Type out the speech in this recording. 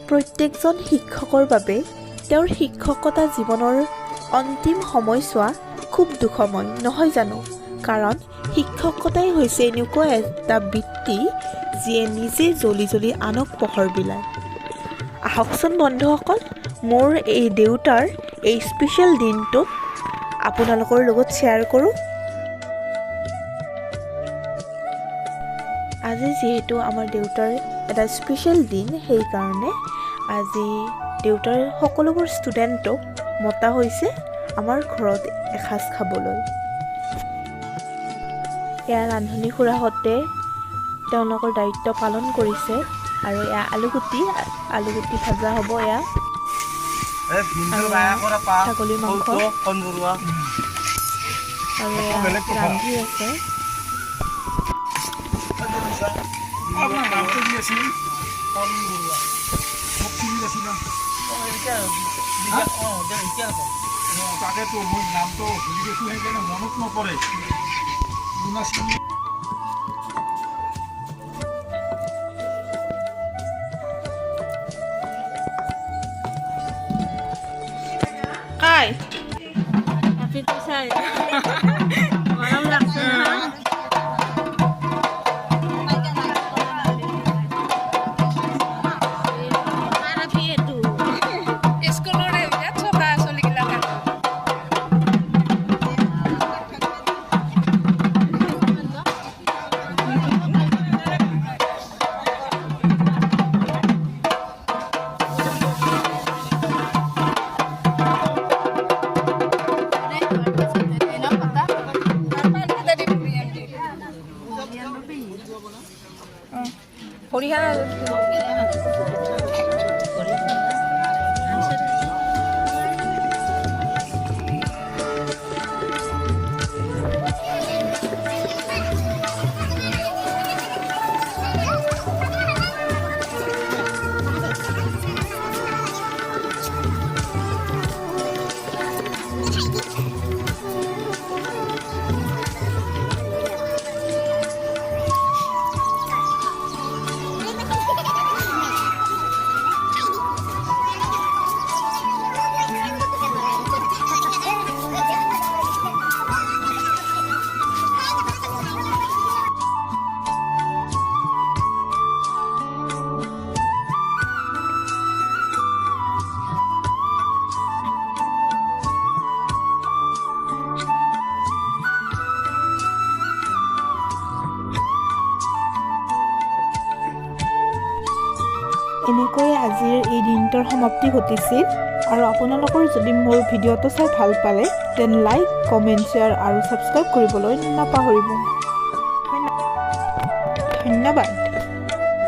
প্ৰত্যেকজন শিক্ষকৰ বাবে তেওঁৰ শিক্ষকতা জীৱনৰ অন্তিম সময়ছোৱা খুব দুখময় নহয় জানো? কাৰণ শিক্ষকতাই হৈছে এনেকুৱা এটা বৃত্তি যিয়ে নিজে জ্বলি জ্বলি আনক পোহৰ বিলায়। আহকচোন বন্ধুসকল, মোৰ এই দেউতাৰ এই স্পেচিয়েল দিনটোত আপোনালোকৰ লগত শ্বেয়াৰ কৰোঁ। আজি যিহেতু আমাৰ দেউতাৰ এটা স্পেচিয়েল দিন, সেইকাৰণে আজি দেউতাৰ সকলোবোৰ ষ্টুডেণ্টক মতা হৈছে আমাৰ ঘৰত এসাঁজ খাবলৈ। এয়া ৰান্ধনী খুৰাহঁতে তেওঁলোকৰ দায়িত্ব পালন কৰিছে আৰু এয়া আলুগুটি ভাজা হ'ব। এয়া ছাগলী মাংস আৰু এয়া ৰান্ধি আছে। তাকেতো মোৰ নামটো ভুলি গৈছো, সেইকাৰণে মনত নপৰে। কাই গৰম লাগছে না? এনেকৈ আজিৰ এই দিনটোৰ সমাপ্তি ঘটিছিল। আৰু আপোনালোকৰ যদি মোৰ ভিডিঅ'টো চাই ভাল পালে দেন লাইক, কমেণ্ট, শ্বেয়াৰ আৰু ছাবস্ক্ৰাইব কৰিবলৈ নাপাহৰিব। ধন্যবাদ।